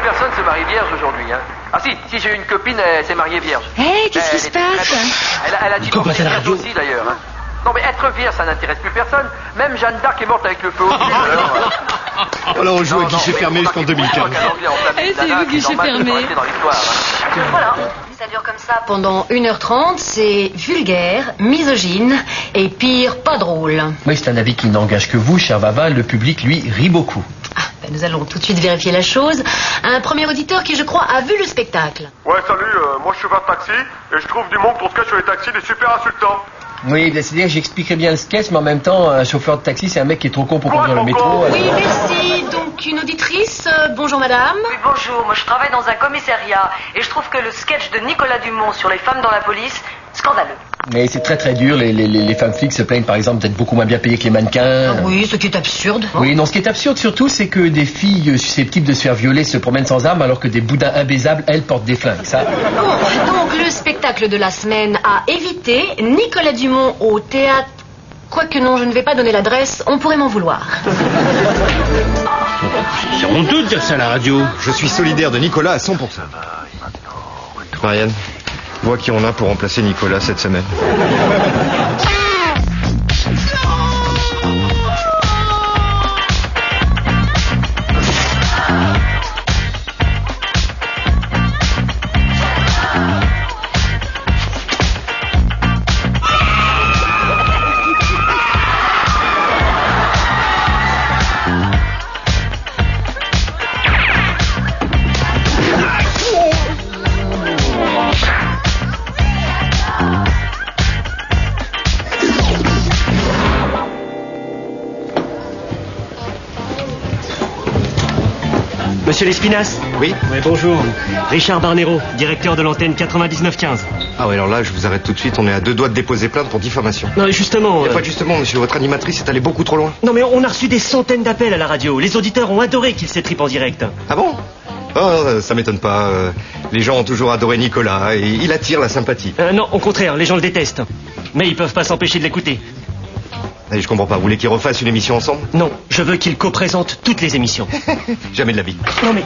personne se marie vierge aujourd'hui, hein. Ah si j'ai une copine, elle s'est mariée vierge. Hé, qu'est-ce qui se passe? Elle a divorcé vierge aussi, d'ailleurs, hein. Non, mais être vierge, ça n'intéresse plus personne. Même Jeanne d'Arc est morte avec le feu au pied. Alors on joue à guichet fermé jusqu'en 2015. C'est vous, guichet fermé. Voilà, ça dure comme ça pendant 1h30, c'est vulgaire, misogyne et pire, pas drôle. Oui, c'est un avis qui n'engage que vous, cher Vava. Le public, lui, rit beaucoup. Nous allons tout de suite vérifier la chose. Un premier auditeur qui, je crois, a vu le spectacle. Ouais, salut, moi je suis chauffeur de taxi et je trouve du monde pour ce cas sur les taxis des super insultants. Oui, c'est-à-dire que j'expliquerai bien le sketch, mais en même temps, un chauffeur de taxi, c'est un mec qui est trop con pour conduire le métro. Oui, merci. Donc, une auditrice. Bonjour, madame. Oui, bonjour. Moi, je travaille dans un commissariat et je trouve que le sketch de Nicolas Dumont sur les femmes dans la police, scandaleux. Mais c'est très très dur. Les femmes flics se plaignent, par exemple, d'être beaucoup moins bien payées que les mannequins. Ah oui, ce qui est absurde. Oui, non, ce qui est absurde surtout, c'est que des filles susceptibles de se faire violer se promènent sans armes, alors que des boudins imbaisables, elles, portent des flingues. Ça. Bon, donc le spectacle de la semaine à éviter, Nicolas Dumont au théâtre. Quoique non, je ne vais pas donner l'adresse, on pourrait m'en vouloir. C'est honteux de dire ça à la radio. Je suis solidaire de Nicolas à 100%. Marianne, vois qui on a pour remplacer Nicolas cette semaine. Monsieur Lespinasse? Oui. Oui, bonjour. Richard Barnero, directeur de l'antenne 9915. Ah ouais, alors là, je vous arrête tout de suite. On est à 2 doigts de déposer plainte pour diffamation. Non, justement... Il n'y a pas de justement, monsieur. Votre animatrice est allée beaucoup trop loin. Non, mais on a reçu des centaines d'appels à la radio. Les auditeurs ont adoré qu'il s'étripe en direct. Ah bon? Oh, ça m'étonne pas. Les gens ont toujours adoré Nicolas et il attire la sympathie. Non, au contraire, les gens le détestent. Mais ils peuvent pas s'empêcher de l'écouter. Et je comprends pas. Vous voulez qu'ils refassent une émission ensemble? Non, je veux qu'ils co-présentent toutes les émissions. Jamais de la vie. Non mais...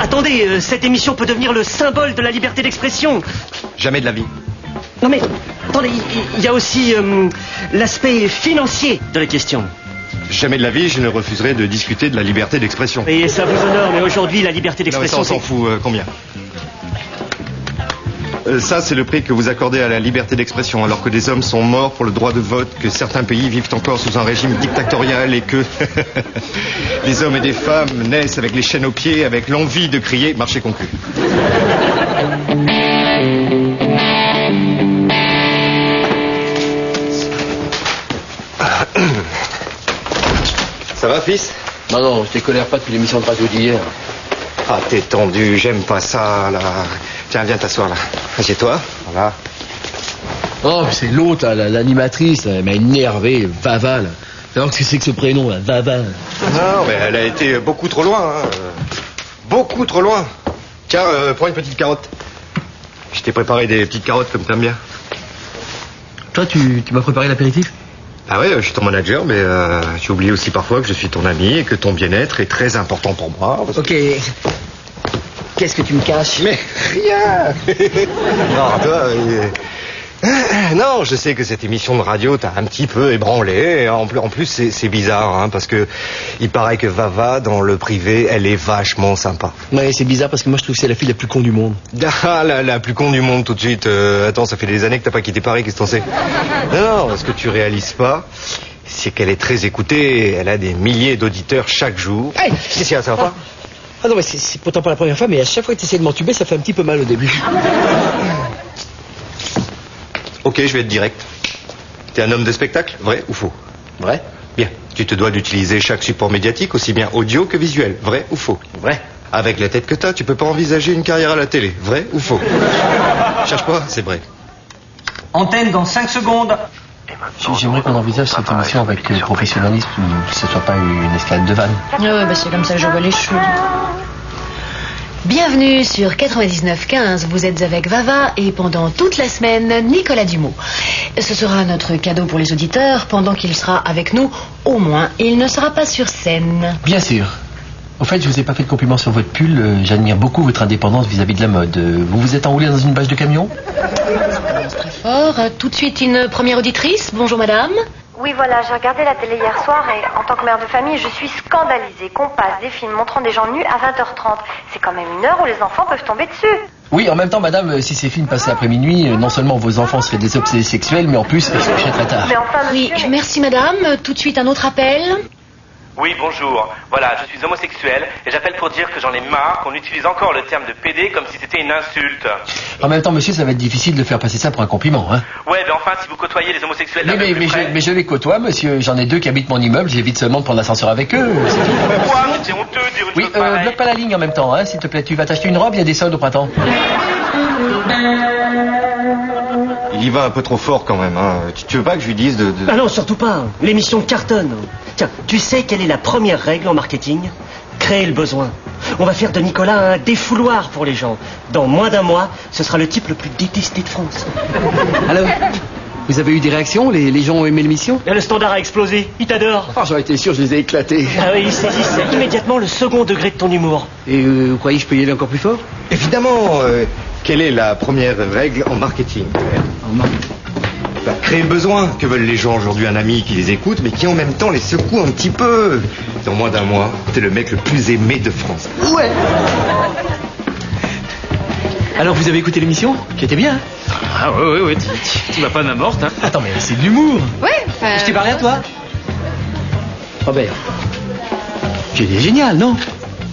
Attendez, cette émission peut devenir le symbole de la liberté d'expression. Jamais de la vie. Non mais... Attendez, il y a aussi l'aspect financier de la question. Jamais de la vie, je ne refuserai de discuter de la liberté d'expression. Et ça vous honore, mais aujourd'hui, la liberté d'expression... Non, mais ça, on s'en fout. Combien? Ça, c'est le prix que vous accordez à la liberté d'expression, alors que des hommes sont morts pour le droit de vote, que certains pays vivent encore sous un régime dictatorial et que des hommes et des femmes naissent avec les chaînes aux pieds, avec l'envie de crier « marché conclu ». Ça va, fils? Non, je décolère pas depuis l'émission de radio d'hier. Ah, t'es tendu, j'aime pas ça, là. Tiens, viens t'asseoir, là. Assieds-toi, voilà. Oh, c'est l'autre, là, l'animatrice, là, elle m'a énervé, Vava, là. Alors, qu'est-ce que c'est que ce prénom, là, Vava? Non, mais elle a été beaucoup trop loin, hein. Beaucoup trop loin. Tiens, prends une petite carotte. Je t'ai préparé des petites carottes comme t'aimes bien. Toi, tu m'as préparé l'apéritif? Ah ouais, je suis ton manager, mais tu oublies aussi parfois que je suis ton ami et que ton bien-être est très important pour moi. Ok. Qu'est-ce que tu me caches? Mais rien. Non, toi... Non, je sais que cette émission de radio t'a un petit peu ébranlé. En plus, c'est bizarre, hein, parce que il paraît que Vava, dans le privé, elle est vachement sympa. Ouais, c'est bizarre parce que moi, je trouve que c'est la fille la plus con du monde. Ah, la plus con du monde, tout de suite. Attends, ça fait des années que t'as pas quitté Paris, qu'est-ce que t'en sais? Non, ce que tu réalises pas, c'est qu'elle est très écoutée. Elle a des milliers d'auditeurs chaque jour. Hey, qu'est-ce qu'il y a, ça va pas? Ah non, mais c'est pourtant pas la première fois, mais à chaque fois que tu essaies de m'entuber, ça fait un petit peu mal au début. Ok, je vais être direct. T'es un homme de spectacle, vrai ou faux? Vrai. Bien. Tu te dois d'utiliser chaque support médiatique, aussi bien audio que visuel, vrai ou faux? Vrai. Avec la tête que t'as, tu peux pas envisager une carrière à la télé, vrai ou faux? Cherche pas, c'est vrai. Antenne dans 5 secondes. J'aimerais qu'on envisage cette émission avec professionnalisme, que ce soit pas une escalade de vannes. Ouais, bah c'est comme ça que je vois les choses. Bienvenue sur 99.15, vous êtes avec Vava et pendant toute la semaine, Nicolas Dumont. Ce sera notre cadeau pour les auditeurs, pendant qu'il sera avec nous, au moins, il ne sera pas sur scène. Bien sûr. Au fait, je vous ai pas fait de compliment sur votre pull. J'admire beaucoup votre indépendance vis-à-vis de la mode. Vous vous êtes enroulé dans une bâche de camion? Très fort. Tout de suite, une première auditrice. Bonjour, madame. Oui, voilà, j'ai regardé la télé hier soir et en tant que mère de famille, je suis scandalisée qu'on passe des films montrant des gens nus à 20h30. C'est quand même une heure où les enfants peuvent tomber dessus. Oui, en même temps, madame, si ces films passaient après minuit, non seulement vos enfants seraient des obsédés sexuels, mais en plus, ils se coucheraient très tard. Mais enfin, Oui, monsieur, merci, madame. Tout de suite, un autre appel. Oui, bonjour. Voilà, je suis homosexuel et j'appelle pour dire que j'en ai marre qu'on utilise encore le terme de PD comme si c'était une insulte. En même temps, monsieur, ça va être difficile de faire passer ça pour un compliment, hein. Ouais, mais enfin, si vous côtoyez les homosexuels... d'un peu plus près- Mais je les côtoie, monsieur. J'en ai 2 qui habitent mon immeuble. J'évite seulement de prendre l'ascenseur avec eux. C'est tout. Quoi, mais c'est honteux de dire une Oui, chose pareille. bloque pas la ligne en même temps, hein, s'il te plaît. Tu vas t'acheter une robe, il y a des soldes au printemps. Il y va un peu trop fort quand même, hein. Tu veux pas que je lui dise de... Ah non, surtout pas. L'émission cartonne. Tiens, tu sais quelle est la première règle en marketing? Créer le besoin. On va faire de Nicolas un défouloir pour les gens. Dans moins d'un mois, ce sera le type le plus détesté de France. Alors, vous avez eu des réactions? Les gens ont aimé l'émission? Et le standard a explosé. Il t'adore. Oh, j'aurais été sûr, je les ai éclatés. Ah oui, ils saisissent immédiatement le second degré de ton humour. Et vous croyez que je peux y aller encore plus fort? Évidemment, quelle est la première règle en marketing? Bah, créer le besoin que veulent les gens aujourd'hui, un ami qui les écoute, mais qui en même temps les secoue un petit peu. Dans moins d'un mois, t'es le mec le plus aimé de France. Ouais. Alors, vous avez écouté l'émission? Qui était bien, hein? Ah ouais, tu vas pas de ma morte, hein. Attends, mais c'est de l'humour. Ouais, Je t'ai parlé à toi? Robert. Tu es génial, non?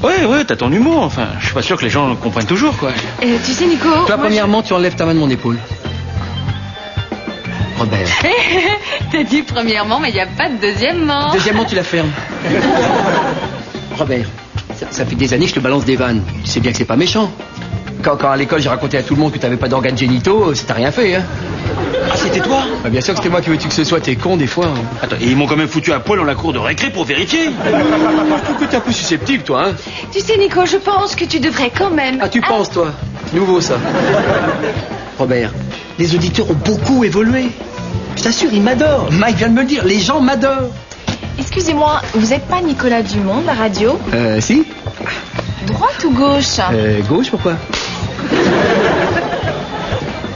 Ouais, t'as ton humour, enfin. Je suis pas sûr que les gens le comprennent toujours, quoi. Tu sais, Nico... Toi, moi, premièrement, tu enlèves ta main de mon épaule. Robert. T'as dit premièrement, mais il n'y a pas de deuxièmement. Deuxièmement, tu la fermes. Robert, ça fait des années que je te balance des vannes. Tu sais bien que c'est pas méchant. Quand à l'école, j'ai raconté à tout le monde que t'avais pas d'organes génitaux, ça t'a rien fait, hein. Ah, c'était toi? Bah, bien sûr que c'était moi qui veux-tu que ce soit, t'es con des fois. Hein. Attends, et ils m'ont quand même foutu à poil dans la cour de récré pour vérifier. Je trouve que t'es un peu susceptible, toi, hein. Tu sais, Nico, je pense que tu devrais quand même... Ah, tu penses, toi? Nouveau, ça. Robert, les auditeurs ont beaucoup évolué. Je t'assure, ils m'adorent. Mike vient de me le dire, les gens m'adorent. Excusez-moi, vous êtes pas Nicolas Dumont de la radio? Si. Droite ou gauche? Gauche, pourquoi?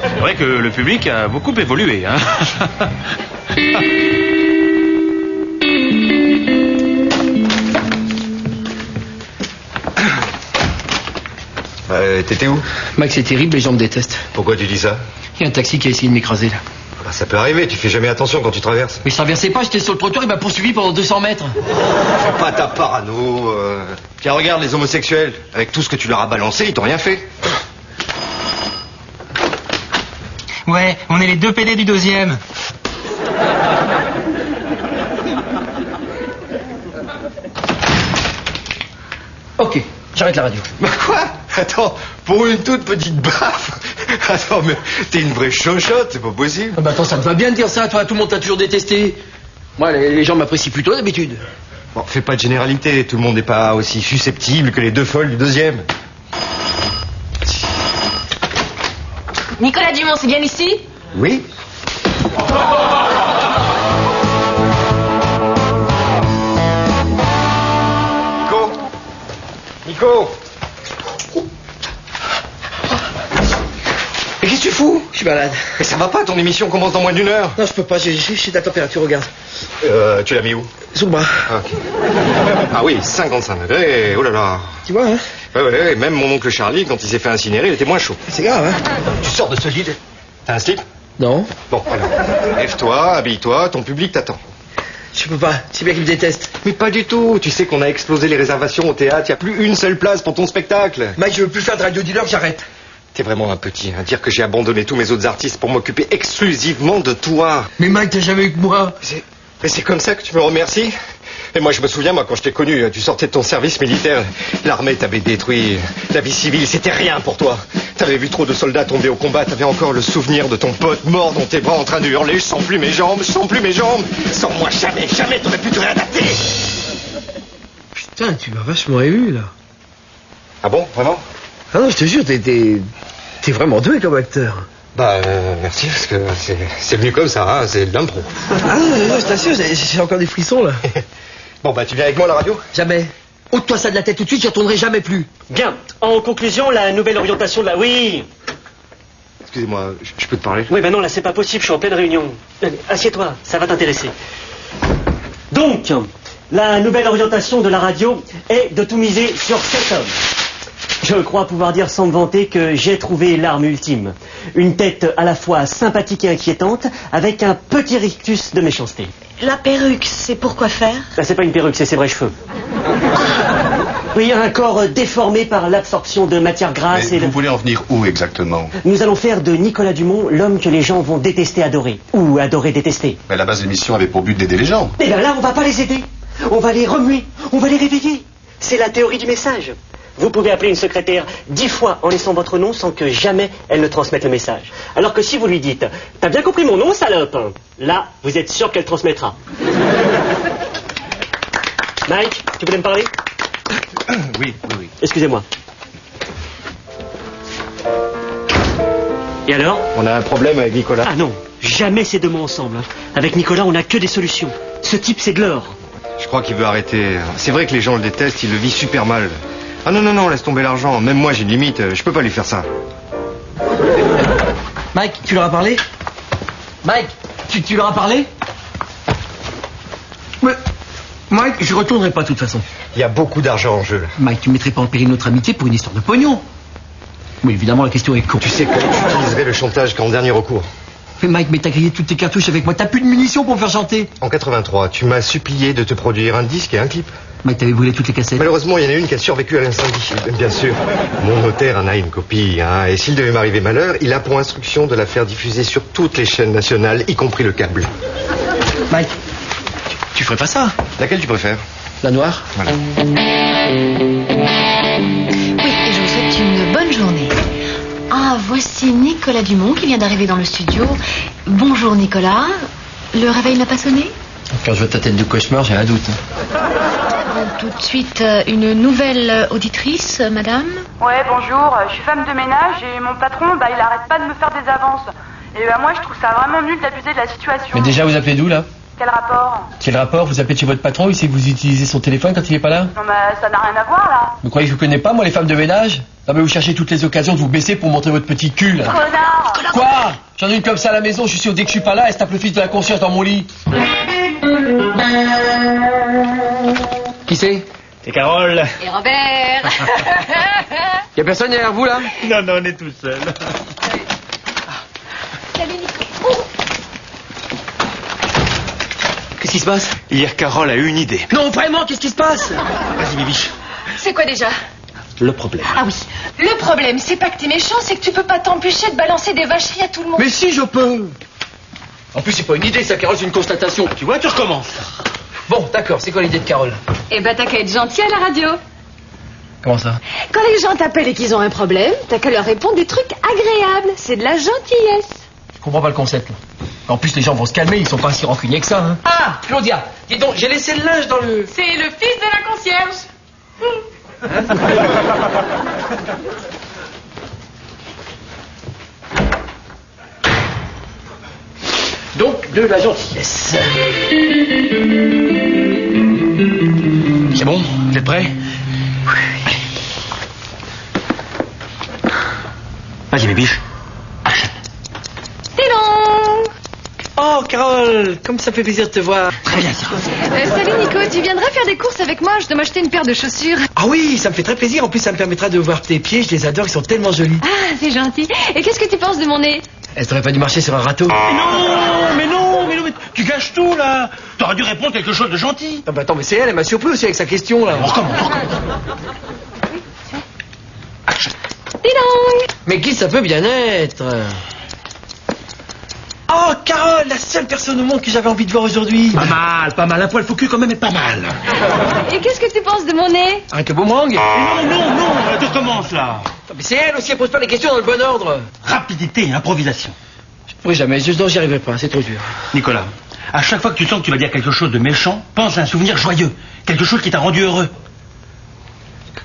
C'est vrai que le public a beaucoup évolué, hein. T'étais où? Max, c'est terrible, les gens me détestent. Pourquoi tu dis ça? Il y a un taxi qui a essayé de m'écraser, là. Bah, ça peut arriver, tu fais jamais attention quand tu traverses. Mais je traversais pas, j'étais sur le trottoir, il m'a poursuivi pendant 200 mètres. Fais pas ta parano. Tiens, regarde les homosexuels. Avec tout ce que tu leur as balancé, ils t'ont rien fait. Ouais, on est les 2 PD du 2e. Ok, j'arrête la radio. Bah quoi? Attends, pour une toute petite baffe. Attends, mais t'es une vraie chochotte, c'est pas possible. Ah bah attends, ça te va bien de dire ça, toi, tout le monde t'a toujours détesté. Moi, les gens m'apprécient plutôt d'habitude. Bon, fais pas de généralité, tout le monde n'est pas aussi susceptible que les 2 folles du 2e. Nicolas Dumont, c'est bien ici? Oui. Nico. Mais qu'est-ce que tu fous? Je suis malade. Mais ça va pas, ton émission commence dans moins d'1 heure. Non, je peux pas, j'ai de la température, regarde. Tu l'as mis où? Sous le bras. Ah oui, 55 degrés, oh là là. Tu vois, hein? Ouais, même mon oncle Charlie, quand il s'est fait incinérer, il était moins chaud. C'est grave, hein? Tu sors de ce lit. T'as un slip? Non. Bon, alors, lève-toi, habille-toi, ton public t'attend. Je peux pas, c'est bien qu'il me déteste. Mais pas du tout, tu sais qu'on a explosé les réservations au théâtre, il n'y a plus une seule place pour ton spectacle. Mike, je veux plus faire de radio dealer, j'arrête. T'es vraiment un petit, hein, dire que j'ai abandonné tous mes autres artistes pour m'occuper exclusivement de toi. Mais Mike, t'as jamais eu que moi. Mais c'est comme ça que tu me remercies? Et moi, je me souviens, quand je t'ai connu, tu sortais de ton service militaire. L'armée t'avait détruit. La vie civile, c'était rien pour toi. T'avais vu trop de soldats tomber au combat. T'avais encore le souvenir de ton pote mort dans tes bras en train de hurler. Je sens plus mes jambes, je sens plus mes jambes. Sans moi, jamais t'aurais pu te réadapter. Putain, tu m'as vachement ému, là. Ah bon, vraiment? Ah non, je te jure, t'es vraiment doué comme acteur. Bah, merci, parce que c'est venu comme ça, hein, c'est de l'impro. Ah non, je t'assure, j'ai encore des frissons, là. Bon, bah, tu viens avec moi à la radio? Jamais. Ôte-toi ça de la tête tout de suite, j'y retournerai jamais plus. Bien. En conclusion, la nouvelle orientation de la... Oui. Excusez-moi, je peux te parler? Oui, ben non, là, c'est pas possible, je suis en pleine réunion. Allez, assieds-toi, ça va t'intéresser. Donc, la nouvelle orientation de la radio est de tout miser sur cet homme. Je crois pouvoir dire sans me vanter que j'ai trouvé l'arme ultime. Une tête à la fois sympathique et inquiétante, avec un petit rictus de méchanceté. La perruque, c'est pour quoi faire? Là, c'est pas une perruque, c'est ses vrais cheveux. Oui, un corps déformé par l'absorption de matières grasses. Mais vous voulez en venir où exactement? Nous allons faire de Nicolas Dumont l'homme que les gens vont détester adorer. Ou adorer détester. Mais à la base, l'émission avait pour but d'aider les gens. Eh bien là, on va pas les aider. On va les remuer. On va les réveiller. C'est la théorie du message. Vous pouvez appeler une secrétaire 10 fois en laissant votre nom sans que jamais elle ne transmette le message. Alors que si vous lui dites « T'as bien compris mon nom, salope ?» Là, vous êtes sûr qu'elle transmettra. Mike, tu voulais me parler? Oui. Excusez-moi. Et alors? On a un problème avec Nicolas. Ah non, jamais ces deux mots ensemble. Hein. Avec Nicolas, on n'a que des solutions. Ce type, c'est de l'or. Je crois qu'il veut arrêter. C'est vrai que les gens le détestent, il le vit super mal. Ah non, laisse tomber l'argent. Même moi, j'ai une limite. Je peux pas lui faire ça. Mike, tu leur as parlé? Mike, tu leur as parlé? Mais, Mike, je retournerai pas de toute façon. Il y a beaucoup d'argent en jeu, là. Mike, tu mettrais pas en péril notre amitié pour une histoire de pognon? Oui, évidemment, la question est con. Tu sais que tu utiliserais le chantage qu'en dernier recours. Mais Mike, t'as grillé toutes tes cartouches avec moi. T'as plus de munitions pour me faire chanter. En 83, tu m'as supplié de te produire un disque et un clip. Mike, t'avais brûlé toutes les cassettes. Malheureusement, il y en a une qui a survécu à l'incendie. Bien sûr. Mon notaire en a une copie, hein. Et s'il devait m'arriver malheur, il a pour instruction de la faire diffuser sur toutes les chaînes nationales, y compris le câble. Mike, tu ferais pas ça? Laquelle tu préfères? La noire. Voilà. Oui, et je vous souhaite une bonne journée. Ah, voici Nicolas Dumont qui vient d'arriver dans le studio. Bonjour Nicolas. Le réveil n'a pas sonné? Quand je vois ta tête de cauchemar, j'ai un doute. Tout de suite, une nouvelle auditrice, madame? Ouais, bonjour, je suis femme de ménage et mon patron, il arrête pas de me faire des avances. Et moi, je trouve ça vraiment nul d'abuser de la situation. Mais déjà, vous appelez d'où, là? Quel rapport? Quel rapport? Vous appelez chez votre patron, il sait que vous utilisez son téléphone quand il est pas là? Non, mais ça n'a rien à voir, là. Vous croyez que je vous connais pas, moi, les femmes de ménage? Non, mais vous cherchez toutes les occasions de vous baisser pour montrer votre petit cul, là. Connard! Quoi? J'en ai une comme ça à la maison, je suis sûr, dès que je suis pas là, elle se tape le fils de la conscience dans mon lit. Qui c'est? C'est Carole. Et Robert. Y'a personne derrière vous, là? Non, on est tout seul. Salut Nico. Qu'est-ce qui se passe? Hier, Carole a eu une idée. Non, vraiment, qu'est-ce qui se passe? Vas-y, Bibiche. C'est quoi déjà? Le problème. Ah oui, le problème, c'est pas que t'es méchant, c'est que tu peux pas t'empêcher de balancer des vacheries à tout le monde. Mais si, je peux. En plus, c'est pas une idée, ça, Carole, c'est une constatation. Tu vois, tu recommences. Bon, d'accord, c'est quoi l'idée de Carole? Eh ben, t'as qu'à être gentil à la radio. Comment ça? Quand les gens t'appellent et qu'ils ont un problème, t'as qu'à leur répondre des trucs agréables. C'est de la gentillesse. Je comprends pas le concept, là. En plus, les gens vont se calmer, ils sont pas si rancuniers que ça, hein. Ah, Claudia, dis donc, j'ai laissé le linge dans le... C'est le fils de la concierge. Donc, de la gentillesse. C'est bon? Vous êtes prêts? Vas-y, Bibiche. Oh, Carole, comme ça fait plaisir de te voir. Très bien, ça. Salut Nico, tu viendrais faire des courses avec moi? Je dois m'acheter une paire de chaussures. Ah oui, ça me fait très plaisir. En plus, ça me permettra de voir tes pieds. Je les adore, ils sont tellement jolis. Ah, c'est gentil. Et qu'est-ce que tu penses de mon nez? Est-ce que t'aurais pas dû marcher sur un râteau? Mais non, tu gâches tout, là. T'aurais dû répondre quelque chose de gentil. Ah bah attends, mais c'est elle m'a surpris aussi avec sa question, là. On recommence. Dis donc. Mais qui ça peut bien être? Oh, Carole, la seule personne au monde que j'avais envie de voir aujourd'hui. Pas mal. Un poil faux cul quand même est pas mal. Et qu'est-ce que tu penses de mon nez? Avec le boomerang? Non, tu recommences, là. Mais c'est elle aussi, elle pose pas les questions dans le bon ordre. Rapidité et improvisation. Je pourrais jamais, j'y arriverai pas, c'est trop dur. Nicolas, à chaque fois que tu sens que tu vas dire quelque chose de méchant, pense à un souvenir joyeux. Quelque chose qui t'a rendu heureux.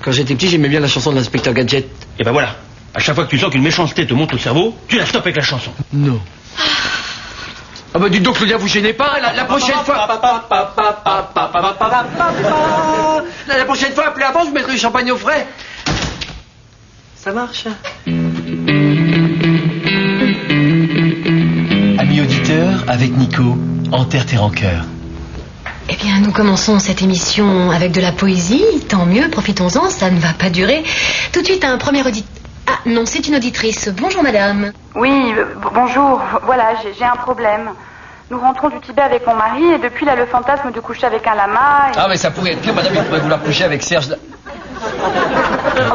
Quand j'étais petit, j'aimais bien la chanson de l'inspecteur Gadget. Et ben voilà. À chaque fois que tu sens qu'une méchanceté te monte au cerveau, tu la stoppes avec la chanson. Non. Ah bah dites donc, Claudia, vous gênez pas, la prochaine fois... La prochaine fois, appelez avant, je vous mettrai du champagne au frais. Ça marche. Amis auditeurs, avec Nico, enterre tes rancœurs. Eh bien, nous commençons cette émission avec de la poésie. Tant mieux, profitons-en, ça ne va pas durer. Tout de suite, un premier auditeur. Ah, non, c'est une auditrice. Bonjour, madame. Oui, bonjour. Voilà, j'ai un problème. Nous rentrons du Tibet avec mon mari et depuis là, le fantasme de coucher avec un lama... Ah, mais ça pourrait être pire, madame, il pourrait vouloir coucher avec Serge...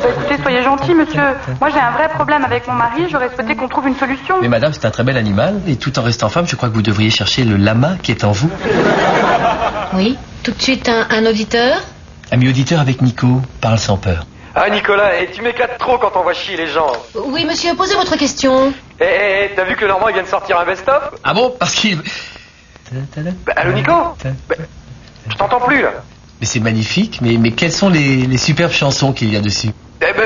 Écoutez, soyez gentil, monsieur. Moi, j'ai un vrai problème avec mon mari. J'aurais souhaité qu'on trouve une solution. Mais madame, c'est un très bel animal. Et tout en restant femme, je crois que vous devriez chercher le lama qui est en vous. Oui, tout de suite, un auditeur. Ami auditeur avec Nico, parle sans peur. Ah, Nicolas, tu m'éclates trop quand on voit chier les gens. Oui, monsieur, posez votre question. T'as vu que Normand, il vient de sortir un best-of? Ah bon? Parce qu'il... Allô, Nico? Je t'entends plus, là. Mais c'est magnifique, mais quelles sont les superbes chansons qu'il y a dessus?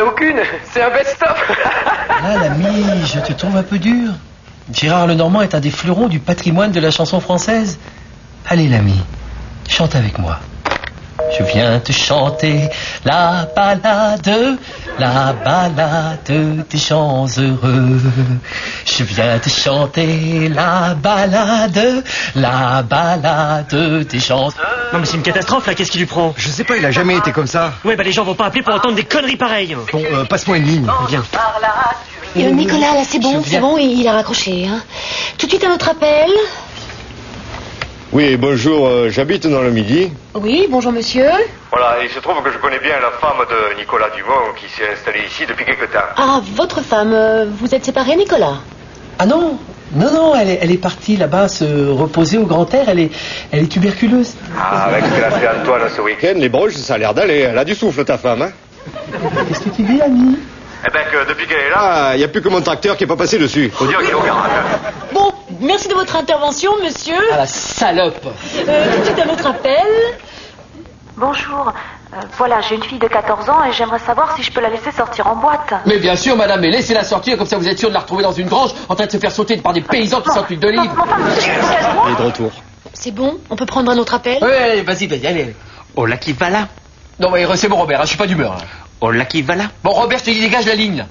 Aucune, c'est un best-of. Ah, l'ami, je te trouve un peu dur. Gérard Lenormand est un des fleurons du patrimoine de la chanson française. Allez, l'ami, chante avec moi. Je viens te chanter la balade des gens heureux. Je viens te chanter la balade des gens heureux. Non mais c'est une catastrophe là, qu'est-ce qui lui prend? Je sais pas, il a jamais été comme ça. Ouais, bah les gens vont pas appeler pour entendre des conneries pareilles. Bon, passe-moi une ligne. Bien. Nicolas, là, c'est bon, il a raccroché. Hein. Tout de suite, un autre appel. Oui, bonjour, j'habite dans le Midi. Oui, bonjour monsieur. Voilà, il se trouve que je connais bien la femme de Nicolas Dumont qui s'est installée ici depuis quelque temps. Ah, votre femme, vous êtes séparés, Nicolas? Ah non, elle est partie là-bas se reposer au grand air, elle est tuberculeuse. Ah, avec ce qu'elle a fait Antoine ce week-end. Les broches, ça a l'air d'aller. Elle a du souffle, ta femme, hein? Qu'est-ce que tu dis, ami? Eh ben que depuis qu'elle est là... Ah, il n'y a plus que mon tracteur qui est pas passé dessus. Faut dire qu'il est au garage. Bon, merci de votre intervention, monsieur. Ah, la salope. Tout de suite, un autre appel. Bonjour. Voilà, j'ai une fille de 14 ans et j'aimerais savoir si je peux la laisser sortir en boîte. Mais bien sûr, madame, mais laissez-la sortir, comme ça vous êtes sûr de la retrouver dans une grange, en train de se faire sauter par des paysans qui sortent l'huile d'olive. Il est de retour. C'est bon, on peut prendre un autre appel? Oui, allez, vas-y, allez. Oh là qui va là. Non, mais c'est bon, Robert, je suis pas d'humeur. Hein. Oh là qui va là. Bon, Robert, je te dis, dégage la ligne. Là.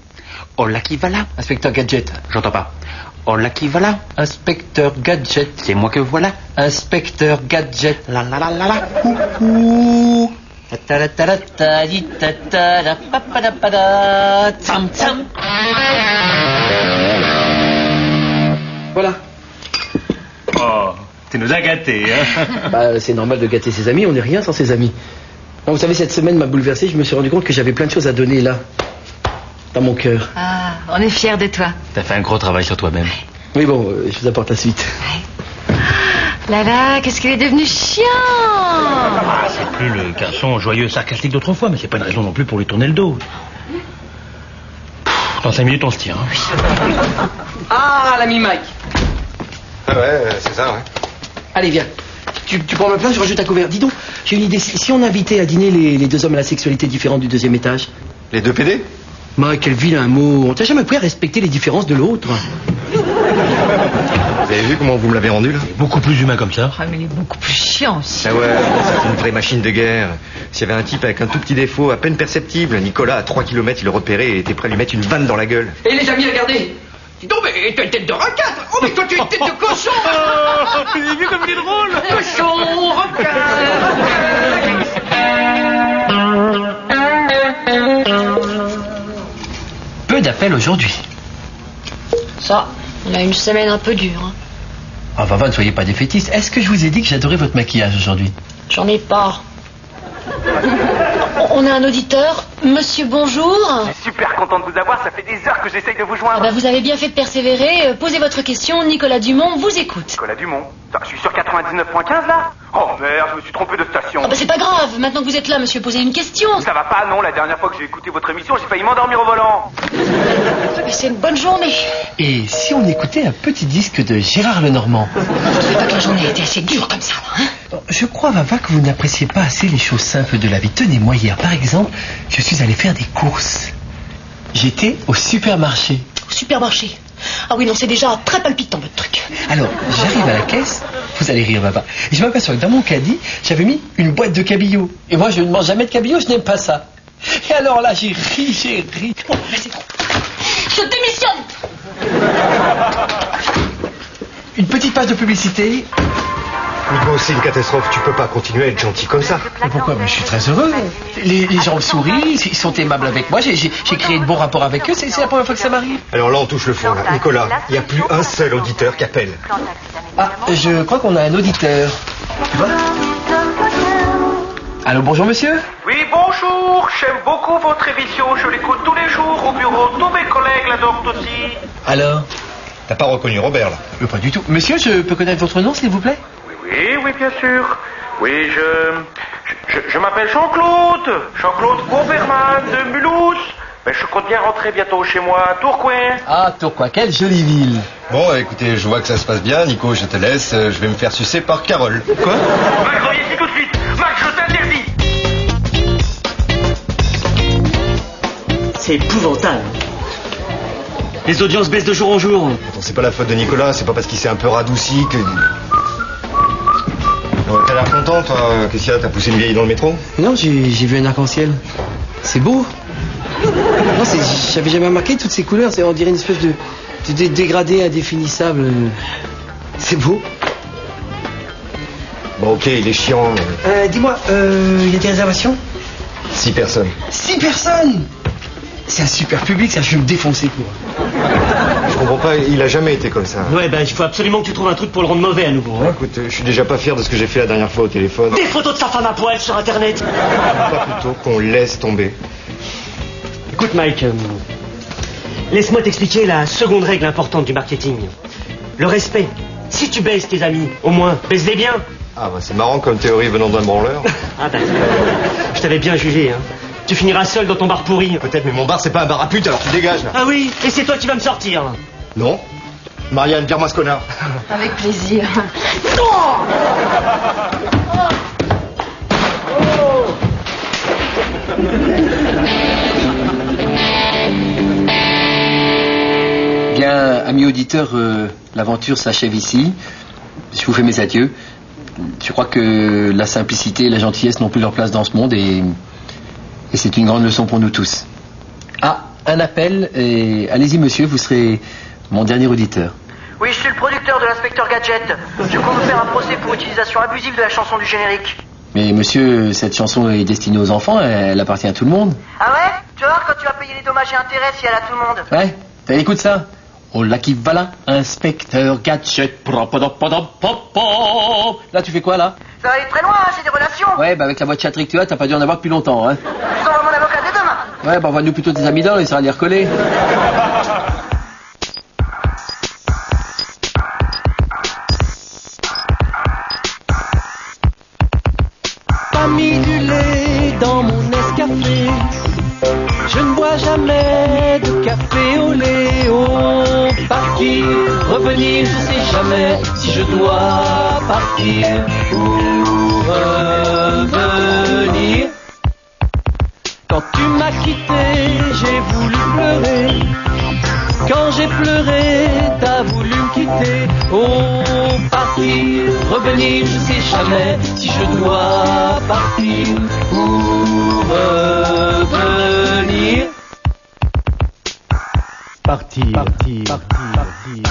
Oh là qui va là. Inspecteur Gadget. J'entends pas. Oh là qui va là. Inspecteur Gadget. C'est moi que voilà. Inspecteur Gadget. La la la la la. Coucou. Voilà. Oh, tu nous as gâtés, hein. Bah, c'est normal de gâter ses amis, on n'est rien sans ses amis. Non, vous savez, cette semaine m'a bouleversé, je me suis rendu compte que j'avais plein de choses à donner là, dans mon cœur. Ah, on est fiers de toi. T'as fait un gros travail sur toi-même. Oui, bon, je vous apporte la suite. Là, qu'est-ce qu'il est devenu chiant. Ah, c'est plus le garçon joyeux sarcastique d'autrefois, mais c'est pas une raison non plus pour lui tourner le dos. Dans 5 minutes, on se tire. Hein. Ah, l'ami Mike. Ah ouais, c'est ça, ouais. Allez, viens. Tu prends ma place, je rajoute un couvert. Dis donc, j'ai une idée. Si on invitait à dîner les deux hommes à la sexualité différente du deuxième étage? Les deux PD? Mike, quel vilain mot. On t'a jamais appris à respecter les différences de l'autre. Vous avez vu comment vous me l'avez rendu, là? Beaucoup plus humain comme ça. Ah, mais il est beaucoup plus chiant aussi. Ah ouais, c'est une vraie machine de guerre. S'il y avait un type avec un tout petit défaut, à peine perceptible, Nicolas, à 3 km, il le repérait et était prêt à lui mettre une vanne dans la gueule. Et les amis, regardez. Dis donc, mais t'as une tête de requin. Oh, mais toi, tu as une tête de cochon. Vous avez vu comme il est drôle. Cochon, Peu d'appels aujourd'hui. Ça, on a une semaine un peu dure. Hein. Ah, Vava, ne soyez pas défaitiste. Est-ce que je vous ai dit que j'adorais votre maquillage aujourd'hui? J'en ai pas. On a un auditeur. Monsieur, bonjour. Je suis super content de vous avoir, ça fait des heures que j'essaye de vous joindre. Ah bah, vous avez bien fait de persévérer. Posez votre question, Nicolas Dumont vous écoute. Nicolas Dumont? Je suis sur 99.15 là? Oh merde, je me suis trompé de station. Ah bah, c'est pas grave, maintenant que vous êtes là, monsieur, posez une question. Ça va pas, non, la dernière fois que j'ai écouté votre émission, j'ai failli m'endormir au volant. Mais c'est une bonne journée. Et si on écoutait un petit disque de Gérard Lenormand? Je trouvais pas que la journée était assez dure comme ça, hein. Je crois, Vava, que vous n'appréciez pas assez les choses simples de la vie. Tenez-moi, hier, par exemple, je suis allé faire des courses. J'étais au supermarché. Au supermarché? Ah oui, non, c'est déjà très palpitant, votre truc. Alors, j'arrive à la caisse, vous allez rire, papa, et je m'aperçois que dans mon caddie, j'avais mis une boîte de cabillaud. Et moi, je ne mange jamais de cabillaud, je n'aime pas ça. Et alors là, j'ai ri. Bon, là, c'est trop. Je démissionne. Une petite page de publicité. Nico, c'est une catastrophe. Tu peux pas continuer à être gentil comme ça. Mais pourquoi? Mais je suis très heureux. Les gens me sourient, ils sont aimables avec moi. J'ai créé de bons rapports avec eux. C'est la première fois que ça m'arrive. Alors là, on touche le fond. Là. Nicolas, il n'y a plus un seul auditeur qui appelle. Ah, je crois qu'on a un auditeur. Tu vois? Allô, bonjour monsieur. Oui, bonjour. J'aime beaucoup votre émission. Je l'écoute tous les jours au bureau. Tous mes collègues l'adorent aussi. Alors? T'as pas reconnu Robert, là? Pas du tout. Monsieur, je peux connaître votre nom, s'il vous plaît? Oui, bien sûr. Oui, je m'appelle Jean-Claude. Jean-Claude Boberman de Mulhouse. Mais je compte bien rentrer bientôt chez moi à Tourcoing. Ah, Tourcoing, quelle jolie ville. Bon, écoutez, je vois que ça se passe bien. Nico, je te laisse. Je vais me faire sucer par Carole. Quoi? Max, reviens ici tout de suite. Max, je t'interdis. C'est épouvantable. Les audiences baissent de jour en jour. Attends, c'est pas la faute de Nicolas. C'est pas parce qu'il s'est un peu radouci que... T'as l'air content, toi. Qu'est-ce qu'il y a? T'as poussé une vieille dans le métro? Non, j'ai vu un arc-en-ciel. C'est beau. Non, j'avais jamais remarqué toutes ces couleurs. On dirait une espèce de dégradé indéfinissable. C'est beau. Bon, ok, il est chiant. Dis-moi, il y a des réservations? 6 personnes. 6 personnes? C'est un super public, ça, je vais me défoncer, quoi. Je comprends pas, il a jamais été comme ça. Ouais, il faut absolument que tu trouves un truc pour le rendre mauvais à nouveau. Hein. Écoute, je suis déjà pas fier de ce que j'ai fait la dernière fois au téléphone. Des photos de sa femme à poil sur Internet. Pas plutôt qu'on laisse tomber. Écoute, Mike, laisse-moi t'expliquer la seconde règle importante du marketing. Le respect. Si tu baises tes amis, au moins, baise-les bien. Ah bah c'est marrant comme théorie venant d'un branleur. Ah bah, je t'avais bien jugé, hein. Tu finiras seul dans ton bar pourri. Peut-être, mais mon bar c'est pas un bar à pute, alors tu dégages là. Ah oui, et c'est toi qui vas me sortir. Non. Marianne, vire-moi ce connard. Avec plaisir. Bien, amis auditeurs, l'aventure s'achève ici. Je vous fais mes adieux. Je crois que la simplicité et la gentillesse n'ont plus leur place dans ce monde et c'est une grande leçon pour nous tous. Ah, un appel, et allez-y monsieur, vous serez mon dernier auditeur. Oui, je suis le producteur de l'inspecteur Gadget. Je compte faire un procès pour utilisation abusive de la chanson du générique. Mais monsieur, cette chanson est destinée aux enfants, elle appartient à tout le monde. Ah ouais? Tu vas voir quand tu vas payer les dommages et intérêts si elle a tout le monde. Ouais, écoute ça. Oh là qui va là, inspecteur Gadget. Là tu fais quoi là? Ça va aller très loin, j'ai des relations. Ouais, avec la voix de chatrique que tu as, t'as pas dû en avoir depuis longtemps, hein. Je vous envoie mon avocat dès demain. Ouais, envoie-nous plutôt des amidons, il sera à les recoller. Pas mis du lait dans mon Nescafé. Je ne bois jamais de café au lait. Oh, partir, revenir, je sais jamais si je dois partir ou revenir. Quand tu m'as quitté, j'ai voulu pleurer. Quand j'ai pleuré, t'as voulu me quitter. Oh, partir, revenir, je sais jamais si je dois partir ou revenir. Partir, partir, partir, partir.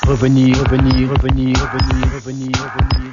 Revenir, revenir, revenir, revenir, revenir, revenir.